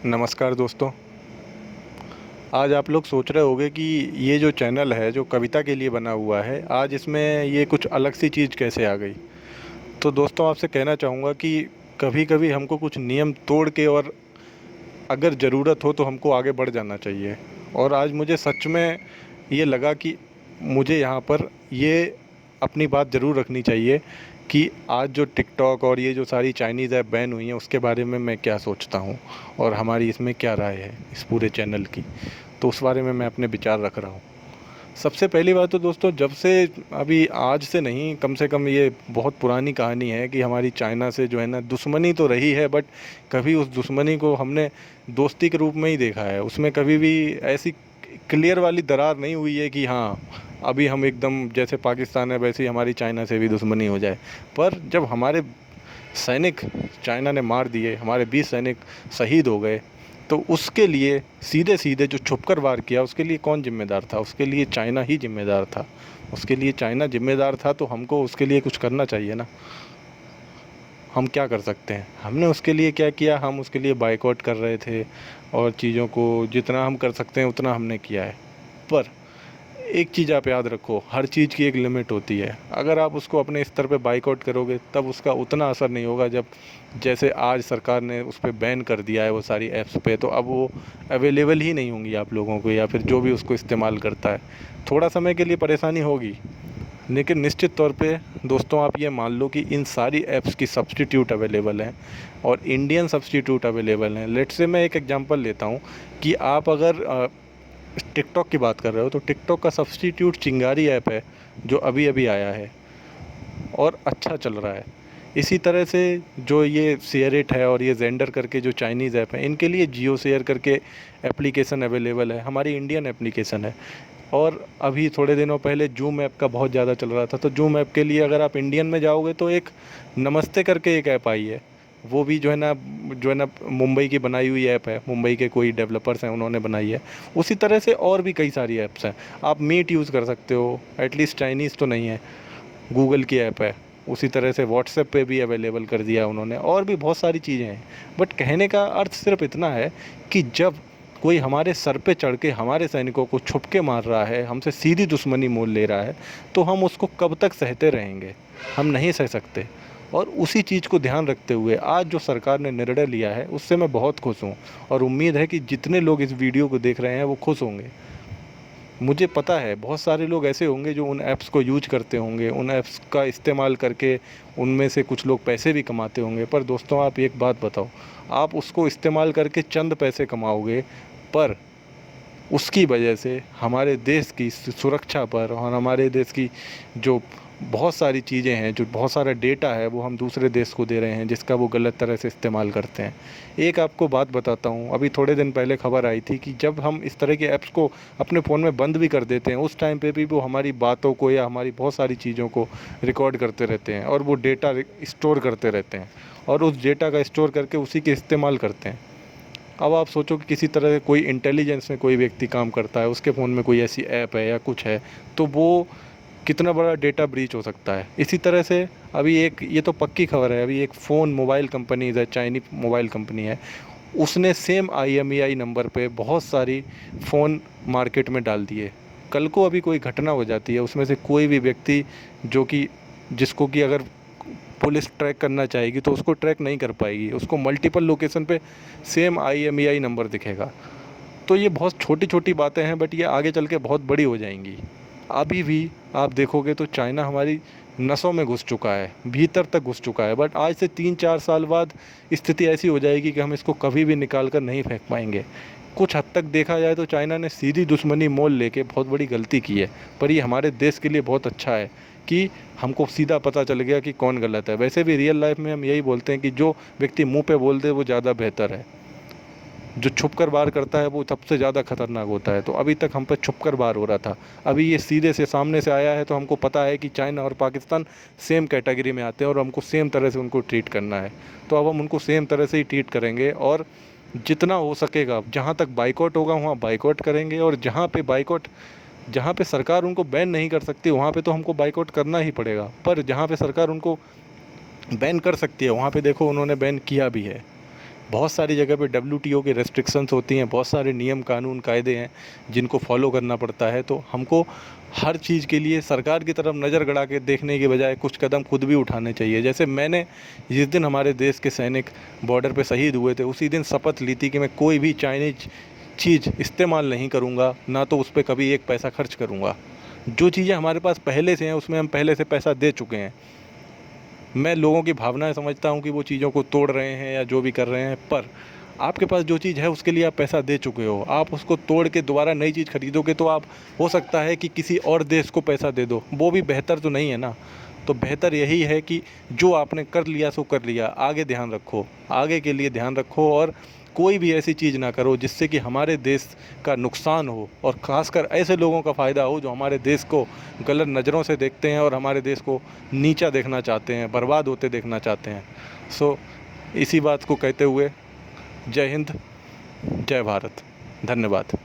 नमस्कार दोस्तों। आज आप लोग सोच रहे होंगे कि ये जो चैनल है जो कविता के लिए बना हुआ है, आज इसमें ये कुछ अलग सी चीज़ कैसे आ गई। तो दोस्तों आपसे कहना चाहूँगा कि कभी-कभी हमको कुछ नियम तोड़ के और अगर ज़रूरत हो तो हमको आगे बढ़ जाना चाहिए। और आज मुझे सच में ये लगा कि मुझे यहाँ पर ये अपनी बात ज़रूर रखनी चाहिए कि आज जो टिकटॉक और ये जो सारी चाइनीज़ ऐप बैन हुई हैं उसके बारे में मैं क्या सोचता हूँ और हमारी इसमें क्या राय है इस पूरे चैनल की। तो उस बारे में मैं अपने विचार रख रहा हूँ। सबसे पहली बात तो दोस्तों, जब से अभी आज से नहीं, कम से कम ये बहुत पुरानी कहानी है कि हमारी चाइना से जो है ना दुश्मनी तो रही है, बट कभी उस दुश्मनी को हमने दोस्ती के रूप में ही देखा है। उसमें कभी भी ऐसी क्लियर वाली दरार नहीं हुई है कि हाँ अभी हम एकदम जैसे पाकिस्तान है वैसे ही हमारी चाइना से भी दुश्मनी हो जाए। पर जब हमारे सैनिक चाइना ने मार दिए, हमारे 20 सैनिक शहीद हो गए, तो उसके लिए सीधे सीधे जो छुपकर वार किया उसके लिए कौन जिम्मेदार था? उसके लिए चाइना ही जिम्मेदार था। उसके लिए चाइना जिम्मेदार था, तो हमको उसके लिए कुछ करना चाहिए ना। हम क्या कर सकते हैं? हमने उसके लिए क्या किया? हम उसके लिए बायकॉट कर रहे थे और चीज़ों को जितना हम कर सकते हैं उतना हमने किया है। पर एक चीज़ आप याद रखो, हर चीज़ की एक लिमिट होती है। अगर आप उसको अपने स्तर पे बायकॉट करोगे तब उसका उतना असर नहीं होगा। जब जैसे आज सरकार ने उस पे बैन कर दिया है वो सारी ऐप्स पे, तो अब वो अवेलेबल ही नहीं होंगी आप लोगों को, या फिर जो भी उसको इस्तेमाल करता है। थोड़ा समय के लिए परेशानी होगी, लेकिन निश्चित तौर पे दोस्तों आप ये मान लो कि इन सारी ऐप्स की सब्स्टिट्यूट अवेलेबल हैं और इंडियन सब्स्टिट्यूट अवेलेबल हैं। लेट्स से मैं एक एग्जांपल लेता हूँ कि आप अगर टिकटॉक की बात कर रहे हो, तो टिकटॉक का सब्स्टिट्यूट चिंगारी ऐप है जो अभी अभी आया है और अच्छा चल रहा है। इसी तरह से जो ये शेयरिट है और ये जेंडर करके जो चाइनीज़ ऐप है, इनके लिए जियो शेयर करके एप्लीकेशन अवेलेबल है, हमारी इंडियन एप्लीकेशन है। और अभी थोड़े दिनों पहले जूम ऐप का बहुत ज़्यादा चल रहा था, तो जूम ऐप के लिए अगर आप इंडियन में जाओगे तो एक नमस्ते करके एक ऐप आई है। वो भी जो है ना मुंबई की बनाई हुई ऐप है, मुंबई के कोई डेवलपर्स हैं उन्होंने बनाई है। उसी तरह से और भी कई सारी ऐप्स हैं। आप मीट यूज़ कर सकते हो, एटलीस्ट चाइनीज़ तो नहीं है, गूगल की ऐप है। उसी तरह से व्हाट्सएप पे भी अवेलेबल कर दिया उन्होंने, और भी बहुत सारी चीज़ें हैं। बट कहने का अर्थ सिर्फ इतना है कि जब कोई हमारे सर पे चढ़ के हमारे सैनिकों को छुप के मार रहा है, हमसे सीधी दुश्मनी मोल ले रहा है, तो हम उसको कब तक सहते रहेंगे? हम नहीं सह सकते। और उसी चीज़ को ध्यान रखते हुए आज जो सरकार ने निर्णय लिया है उससे मैं बहुत खुश हूँ, और उम्मीद है कि जितने लोग इस वीडियो को देख रहे हैं वो खुश होंगे। मुझे पता है बहुत सारे लोग ऐसे होंगे जो उन ऐप्स को यूज करते होंगे, उन ऐप्स का इस्तेमाल करके उनमें से कुछ लोग पैसे भी कमाते होंगे। पर दोस्तों आप एक बात बताओ, आप उसको इस्तेमाल करके चंद पैसे कमाओगे, पर उसकी वजह से हमारे देश की सुरक्षा पर और हमारे देश की जो बहुत सारी चीज़ें हैं, जो बहुत सारा डेटा है, वो हम दूसरे देश को दे रहे हैं जिसका वो गलत तरह से इस्तेमाल करते हैं। एक आपको बात बताता हूँ, अभी थोड़े दिन पहले खबर आई थी कि जब हम इस तरह के ऐप्स को अपने फ़ोन में बंद भी कर देते हैं, उस टाइम पे भी वो हमारी बातों को या हमारी बहुत सारी चीज़ों को रिकॉर्ड करते रहते हैं और वो डेटा स्टोर करते रहते हैं और उस डेटा का स्टोर करके उसी के इस्तेमाल करते हैं। अब आप सोचो कि किसी तरह कोई इंटेलिजेंस में कोई व्यक्ति काम करता है, उसके फ़ोन में कोई ऐसी ऐप है या कुछ है, तो वो कितना बड़ा डेटा ब्रीच हो सकता है। इसी तरह से अभी एक ये तो पक्की खबर है, अभी एक फ़ोन मोबाइल कंपनी है, चाइनीज मोबाइल कंपनी है, उसने सेम IMEI नंबर पे बहुत सारी फ़ोन मार्केट में डाल दिए। कल को अभी कोई घटना हो जाती है, उसमें से कोई भी व्यक्ति जो कि जिसको कि अगर पुलिस ट्रैक करना चाहेगी तो उसको ट्रैक नहीं कर पाएगी, उसको मल्टीपल लोकेशन पे सेम IMEI नंबर दिखेगा। तो ये बहुत छोटी छोटी बातें हैं, बट ये आगे चल के बहुत बड़ी हो जाएंगी। अभी भी आप देखोगे तो चाइना हमारी नसों में घुस चुका है, भीतर तक घुस चुका है, बट आज से 3-4 साल बाद स्थिति ऐसी हो जाएगी कि हम इसको कभी भी निकाल कर नहीं फेंक पाएंगे। कुछ हद तक देखा जाए तो चाइना ने सीधी दुश्मनी मोल लेके बहुत बड़ी गलती की है, पर ये हमारे देश के लिए बहुत अच्छा है कि हमको सीधा पता चल गया कि कौन गलत है। वैसे भी रियल लाइफ में हम यही बोलते हैं कि जो व्यक्ति मुंह पे बोल दे वो ज़्यादा बेहतर है, जो छुप कर वार करता है वो सबसे ज़्यादा खतरनाक होता है। तो अभी तक हम पे छुप कर वार हो रहा था, अभी ये सीधे से सामने से आया है, तो हमको पता है कि चाइना और पाकिस्तान सेम कैटेगरी में आते हैं और हमको सेम तरह से उनको ट्रीट करना है। तो अब हम उनको सेम तरह से ही ट्रीट करेंगे, और जितना हो सकेगा जहाँ तक बाइकआउट होगा वहाँ बाइकआउट करेंगे, और जहाँ पे सरकार उनको बैन नहीं कर सकती वहाँ पे तो हमको बाइकआउट करना ही पड़ेगा। पर जहाँ पे सरकार उनको बैन कर सकती है वहाँ पे देखो उन्होंने बैन किया भी है। बहुत सारी जगह पे WTO के रेस्ट्रिक्शंस होती हैं, बहुत सारे नियम कानून कायदे हैं जिनको फॉलो करना पड़ता है। तो हमको हर चीज़ के लिए सरकार की तरफ नज़र गड़ा के देखने के बजाय कुछ कदम खुद भी उठाने चाहिए। जैसे मैंने जिस दिन हमारे देश के सैनिक बॉर्डर पे शहीद हुए थे, उसी दिन शपथ ली थी कि मैं कोई भी चाइनीज चीज़ इस्तेमाल नहीं करूँगा, ना तो उस पर कभी एक पैसा खर्च करूँगा। जो चीज़ें हमारे पास पहले से हैं उसमें हम पहले से पैसा दे चुके हैं। मैं लोगों की भावनाएं समझता हूँ कि वो चीज़ों को तोड़ रहे हैं या जो भी कर रहे हैं, पर आपके पास जो चीज़ है उसके लिए आप पैसा दे चुके हो। आप उसको तोड़ के दोबारा नई चीज़ खरीदोगे तो आप, हो सकता है कि किसी और देश को पैसा दे दो, वो भी बेहतर तो नहीं है ना। तो बेहतर यही है कि जो आपने कर लिया सो कर लिया, आगे ध्यान रखो, आगे के लिए ध्यान रखो और कोई भी ऐसी चीज़ ना करो जिससे कि हमारे देश का नुकसान हो, और ख़ासकर ऐसे लोगों का फ़ायदा हो जो हमारे देश को गलत नज़रों से देखते हैं और हमारे देश को नीचा देखना चाहते हैं, बर्बाद होते देखना चाहते हैं। सो इसी बात को कहते हुए जय हिंद, जय भारत, धन्यवाद।